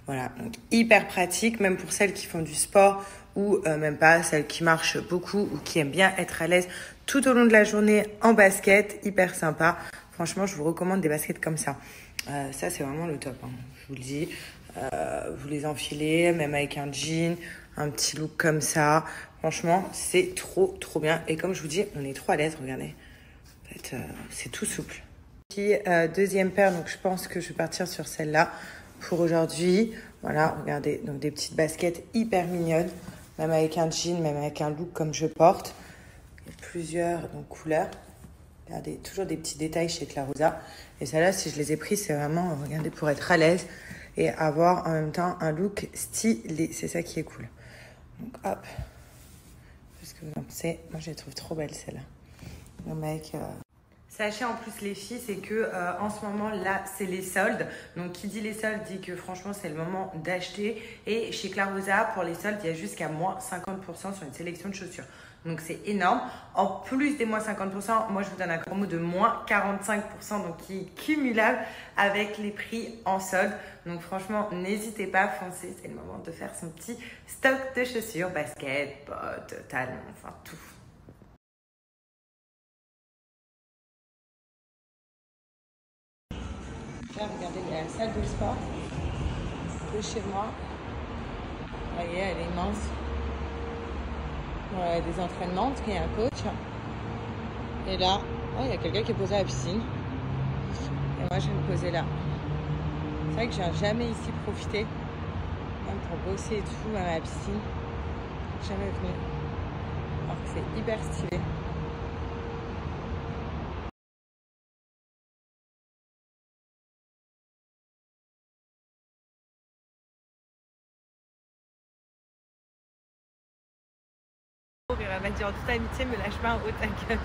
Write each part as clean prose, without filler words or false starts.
Voilà, donc hyper pratique, même pour celles qui font du sport ou même pas, celles qui marchent beaucoup ou qui aiment bien être à l'aise tout au long de la journée en basket, hyper sympa. Franchement, je vous recommande des baskets comme ça. Ça, c'est vraiment le top, hein, je vous le dis. Vous les enfilez, même avec un jean, un petit look comme ça. Franchement, c'est trop bien. Et comme je vous dis, on est trop à l'aise, regardez. En fait, c'est tout souple. Puis, deuxième paire, donc je pense que je vais partir sur celle-là pour aujourd'hui. Voilà, regardez, donc des petites baskets hyper mignonnes, même avec un jean, même avec un look comme je porte. Il y a plusieurs donc, couleurs. Regardez, toujours des petits détails chez Clarosa. Et celles-là, si je les ai prises, c'est vraiment, regardez, pour être à l'aise et avoir en même temps un look stylé. C'est ça qui est cool. Donc, hop. Parce que vous en pensez, moi, je les trouve trop belles, celles-là. Donc, avec... Sachez en plus les filles, c'est que en ce moment là c'est les soldes. Donc qui dit les soldes dit que franchement c'est le moment d'acheter. Et chez Clarosa pour les soldes il y a jusqu'à moins 50% sur une sélection de chaussures. Donc c'est énorme. En plus des moins 50%, moi je vous donne un promo de moins 45%, donc qui est cumulable avec les prix en solde. Donc franchement n'hésitez pas à foncer, c'est le moment de faire son petit stock de chaussures, baskets, bottes, talons, enfin tout. Là, regardez, il y a la salle de sport de chez moi. Vous voyez, elle est immense. Voilà, des entraînements, parce qu'il y a un coach. Et là, oh, il y a quelqu'un qui est posé à la piscine. Et moi, je vais me poser là. C'est vrai que je viens jamais ici profiter, même pour bosser et tout, à la piscine. Jamais venu. Alors que c'est hyper stylé. Elle m'a dit en toute amitié, me lâche pas un haut ta gueule.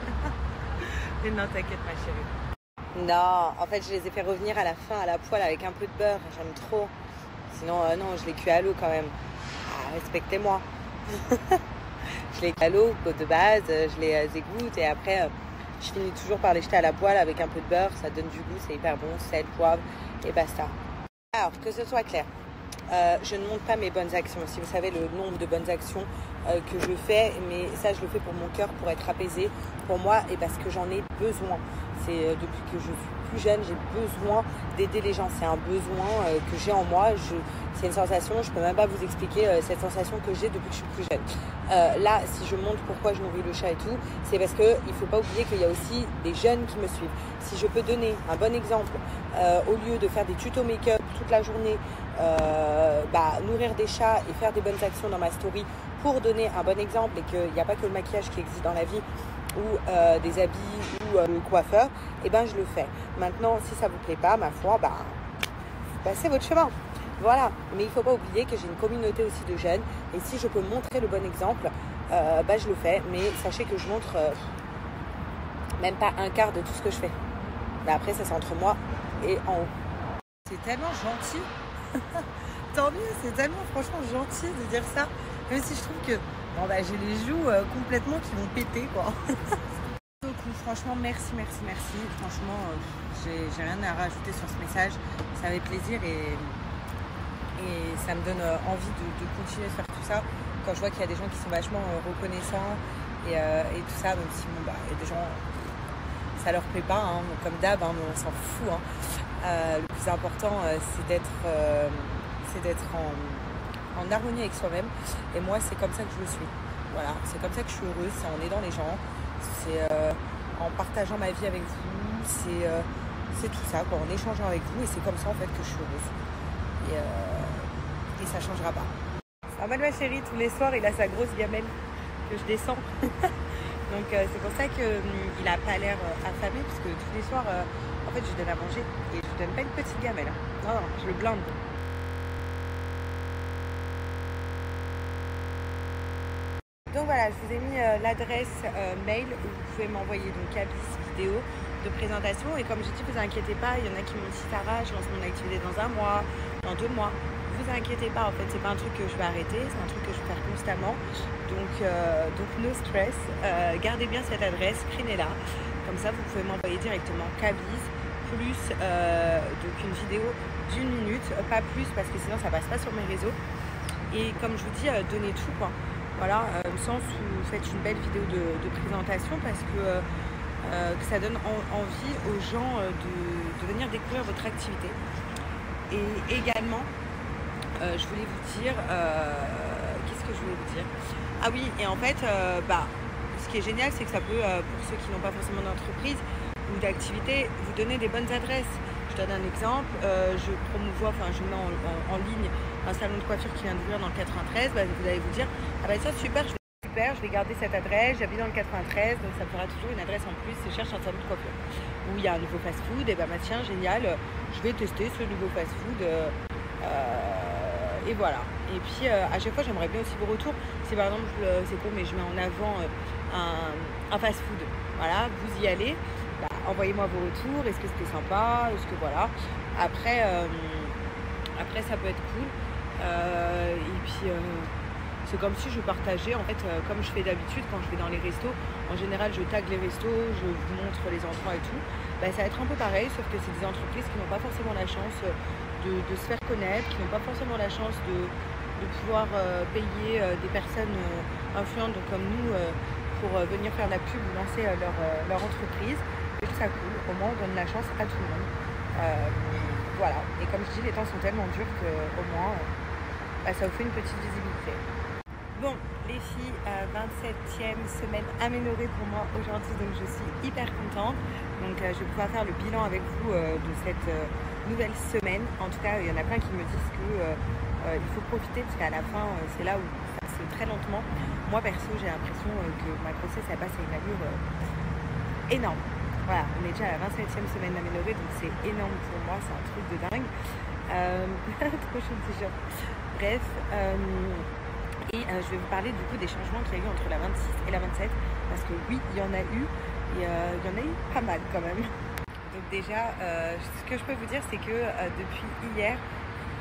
Mais non, t'inquiète ma chérie. Non, en fait je les ai fait revenir à la fin à la poêle avec un peu de beurre, j'aime trop. Sinon non, je les cuis à l'eau quand même. Ah, respectez-moi. Je les cuis à l'eau de base, je les égoutte et après je finis toujours par les jeter à la poêle avec un peu de beurre, ça donne du goût, c'est hyper bon, sel, poivre et basta. Alors que ce soit clair. Je ne montre pas mes bonnes actions. Si vous savez le nombre de bonnes actions que je fais, mais ça je le fais pour mon cœur, pour être apaisé, pour moi et parce que j'en ai besoin. C'est depuis que je suis plus jeune, j'ai besoin d'aider les gens. C'est un besoin que j'ai en moi. C'est une sensation, je ne peux même pas vous expliquer cette sensation que j'ai depuis que je suis plus jeune. Là, si je montre pourquoi je nourris le chat et tout, c'est parce qu'il ne faut pas oublier qu'il y a aussi des jeunes qui me suivent. Si je peux donner un bon exemple, au lieu de faire des tutos make-up toute la journée, nourrir des chats et faire des bonnes actions dans ma story pour donner un bon exemple et qu'il n'y a pas que le maquillage qui existe dans la vie ou des habits ou le coiffeur, et ben je le fais. Maintenant, si ça vous plaît pas, ma foi, passez votre chemin. Voilà, mais il ne faut pas oublier que j'ai une communauté aussi de jeunes et si je peux montrer le bon exemple, je le fais, mais sachez que je montre même pas un quart de tout ce que je fais. Mais après, ça c'est entre moi et en haut. C'est tellement gentil. Tant mieux, c'est tellement franchement gentil de dire ça. Même si je trouve que j'ai les joues complètement qui vont péter quoi. Donc franchement merci. Franchement j'ai rien à rajouter sur ce message. Ça fait plaisir et ça me donne envie de continuer de faire tout ça. Quand je vois qu'il y a des gens qui sont vachement reconnaissants et tout ça, même si il y a des gens ça leur plaît pas, hein, comme d'hab, hein, mais on s'en fout. Hein. Le plus important c'est d'être en harmonie avec soi-même et moi c'est comme ça que je le suis. Voilà, c'est comme ça que je suis heureuse, c'est en aidant les gens, c'est en partageant ma vie avec vous, c'est tout ça quoi, en échangeant avec vous et c'est comme ça en fait que je suis heureuse et ça changera pas. Ah ma chérie, tous les soirs il a sa grosse gamelle que je descends. Donc c'est pour ça qu'il a pas l'air affamé parce que tous les soirs en fait je lui donne à manger et je lui donne pas une petite gamelle. Non, je le blinde. Donc voilà, je vous ai mis l'adresse mail où vous pouvez m'envoyer donc cabis vidéo de présentation et comme j'ai dit, vous inquiétez pas, il y en a qui m'ont dit Sarah, je lance mon activité dans 1 mois, dans 2 mois. Vous inquiétez pas, en fait c'est pas un truc que je vais arrêter, c'est un truc que je vais faire constamment. Donc no stress, gardez bien cette adresse, screenez-la. Comme ça vous pouvez m'envoyer directement cabis plus donc une vidéo d'1 minute, pas plus parce que sinon ça passe pas sur mes réseaux. Et comme je vous dis, donnez tout quoi. Voilà, au sens où vous faites une belle vidéo de présentation parce que ça donne envie aux gens de venir découvrir votre activité. Et également, je voulais vous dire, qu'est-ce que je voulais vous dire? Ah oui, et en fait, ce qui est génial, c'est que ça peut, pour ceux qui n'ont pas forcément d'entreprise ou d'activité, vous donner des bonnes adresses. Je donne un exemple, je promouvois, je mets en ligne un salon de coiffure qui vient d'ouvrir dans le 93, vous allez vous dire, ah bah ça super, je vais garder cette adresse, j'habite dans le 93, donc ça me fera toujours une adresse en plus, je cherche un salon de coiffure. Où il y a un nouveau fast-food, et tiens, génial, je vais tester ce nouveau fast-food, et voilà. Et puis à chaque fois, j'aimerais bien aussi vos retours. Si par exemple, c'est con, mais je mets en avant un fast-food, voilà, vous y allez. Envoyez-moi vos retours, est-ce que c'était sympa, est-ce que voilà. Après ça peut être cool. Et puis c'est comme si je partageais en fait comme je fais d'habitude quand je vais dans les restos. En général je tag les restos, je vous montre les endroits et tout. Ça va être un peu pareil, sauf que c'est des entreprises qui n'ont pas forcément la chance de se faire connaître, qui n'ont pas forcément la chance de pouvoir payer des personnes influentes donc comme nous pour venir faire de la pub ou lancer leur entreprise. Je trouve ça cool, au moins on donne la chance à tout le monde. Voilà, et comme je dis, les temps sont tellement durs qu'au moins ça vous fait une petite visibilité. Bon, les filles, 27e semaine améliorée pour moi aujourd'hui, donc je suis hyper contente. Donc je vais pouvoir faire le bilan avec vous de cette nouvelle semaine. En tout cas, il y en a plein qui me disent qu'il faut profiter parce qu'à la fin, c'est là où ça se fait très lentement. Moi perso, j'ai l'impression que ma grossesse elle passe à une allure énorme. Voilà, on est déjà à la 27e semaine améliorée, donc c'est énorme pour moi, c'est un truc de dingue. Trop chaud de t-shirt. Bref, et je vais vous parler du coup des changements qu'il y a eu entre la 26 et la 27, parce que oui, il y en a eu, et il y en a eu pas mal quand même. Donc déjà, ce que je peux vous dire, c'est que depuis hier,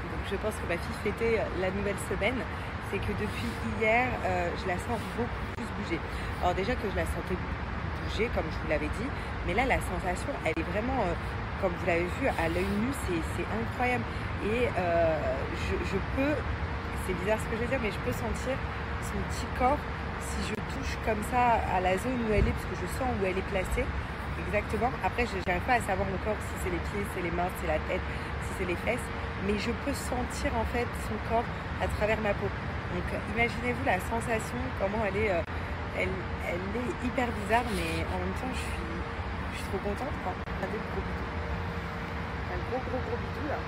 donc je pense que ma fille fêtait la nouvelle semaine, c'est que depuis hier, je la sens beaucoup plus bouger. Alors déjà que je la sentais bouger, comme je vous l'avais dit, mais là la sensation elle est vraiment comme vous l'avez vu à l'œil nu, c'est incroyable. Et je peux, c'est bizarre ce que je veux dire, mais je peux sentir son petit corps si je touche comme ça à la zone où elle est, parce que je sens où elle est placée exactement. Après je n'arrive pas à savoir le corps, si c'est les pieds, c'est les mains, si c'est la tête, si c'est les fesses, mais je peux sentir en fait son corps à travers ma peau. Donc imaginez-vous la sensation, comment elle est hyper bizarre, mais en même temps je suis trop contente quoi. Regardez le gros bidou. Un gros bidou là.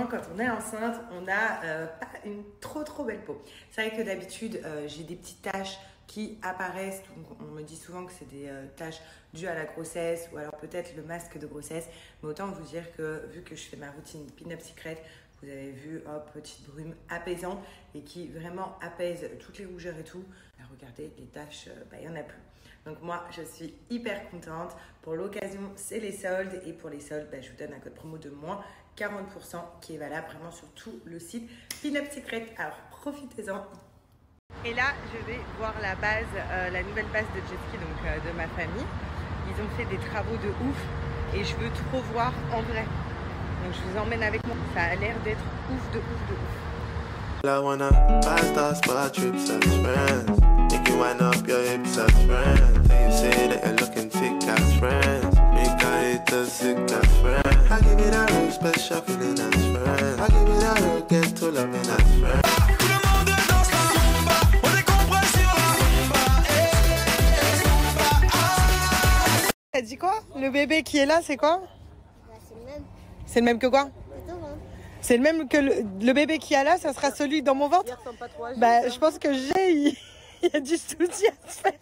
Quand on est enceinte, on n'a pas une trop belle peau. C'est vrai que d'habitude, j'ai des petites taches qui apparaissent. Donc on me dit souvent que c'est des taches dues à la grossesse ou alors peut-être le masque de grossesse. Mais autant vous dire que vu que je fais ma routine Pin-Up Secret, vous avez vu, hop, petite brume apaisante et qui vraiment apaise toutes les rougeurs et tout. Là, regardez, les taches, il n'y en a plus. Donc moi, je suis hyper contente. Pour l'occasion, c'est les soldes. Et pour les soldes, je vous donne un code promo de moins 40% qui est valable vraiment sur tout le site Pin-Up Secret. Alors profitez-en. Et là, je vais voir la base, la nouvelle base de jet ski donc, de ma famille. Ils ont fait des travaux de ouf et je veux trop voir en vrai. Donc je vous emmène avec moi. Ça a l'air d'être ouf de ouf. I wanna five-star spot trips as friends. Make you wind up your hips as friends. And you say that you're looking thick as friends. Make I hate the sick as friends. I give it a real special feeling as friends. I give it a real get to loving as friends. Tout le monde danse la zumba. On décompresse sur la zumba. T'as dit quoi? Le bébé qui est là, c'est quoi? C'est le même. C'est le même que quoi? C'est le même que le bébé qui est là, ça sera celui dans mon ventre? Bah, je pense que il y a du soutien à se faire.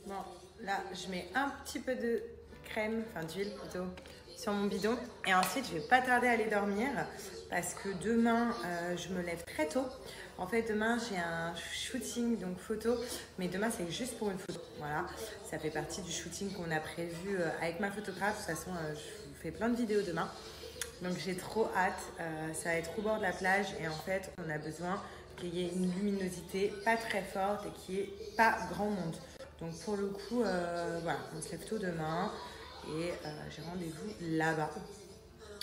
Bon, là, je mets un petit peu de crème, enfin d'huile plutôt, sur mon bidon. Et ensuite, je vais pas tarder à aller dormir parce que demain, je me lève très tôt. En fait, demain, j'ai un shooting, donc photo. Mais demain, c'est juste pour une photo. Voilà, ça fait partie du shooting qu'on a prévu avec ma photographe. De toute façon, je vous fais plein de vidéos demain. Donc, j'ai trop hâte. Ça va être au bord de la plage. Et en fait, on a besoin qu'il y ait une luminosité pas très forte et qu'il n'y ait pas grand monde. Donc pour le coup, voilà, on se lève tôt demain et j'ai rendez-vous là-bas.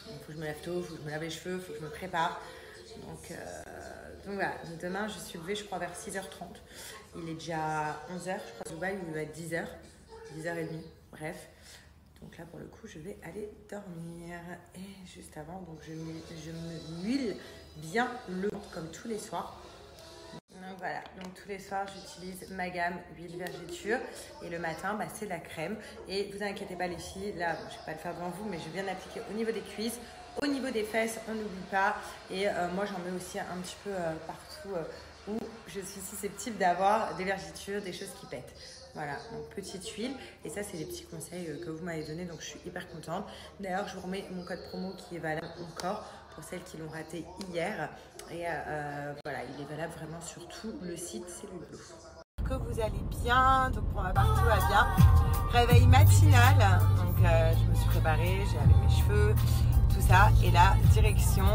Il faut que je me lève tôt, il faut que je me lave les cheveux, il faut que je me prépare. Donc voilà, donc demain je suis levée je crois vers 6h30. Il est déjà 11h, je crois que Dubaï il va être 10h, 10h30, bref. Donc là pour le coup je vais aller dormir. Et juste avant, donc je me huile bien le ventre comme tous les soirs. Donc voilà, donc tous les soirs j'utilise ma gamme huile vergéture et le matin bah, c'est la crème. Et vous inquiétez pas les filles, là bon, je vais pas le faire devant vous mais je vais bien l'appliquer au niveau des cuisses, au niveau des fesses, on n'oublie pas. Et moi j'en mets aussi un petit peu partout où je suis susceptible d'avoir des vergitures, des choses qui pètent. Voilà, donc petite huile. Et ça c'est les petits conseils que vous m'avez donné, donc je suis hyper contente. D'ailleurs je vous remets mon code promo qui est valable encore pour celles qui l'ont raté hier. Et voilà, il est valable vraiment sur tout le site Cellule Glow. Que vous allez bien, donc pour ma part tout va bien. Réveil matinal, donc je me suis préparée, j'ai lavé mes cheveux, tout ça. Et là, direction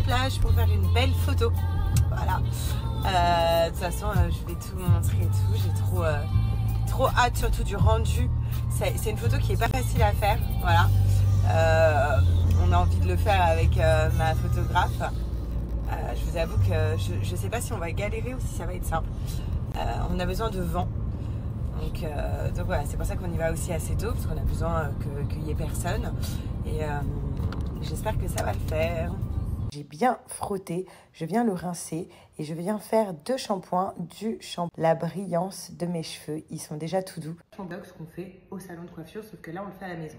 plage pour faire une belle photo. Voilà. De toute façon, je vais tout vous montrer et tout. J'ai trop hâte, surtout du rendu. C'est une photo qui est pas facile à faire. Voilà. On a envie de le faire avec ma photographe. Je vous avoue que je ne sais pas si on va galérer ou si ça va être simple. On a besoin de vent. Donc voilà, c'est pour ça qu'on y va aussi assez tôt, parce qu'on a besoin qu'il n'y ait personne. Et j'espère que ça va le faire. J'ai bien frotté, je viens le rincer et je viens faire 2 shampoings du shampoing. La brillance de mes cheveux, ils sont déjà tout doux. Un box qu'on fait au salon de coiffure, sauf que là on le fait à la maison.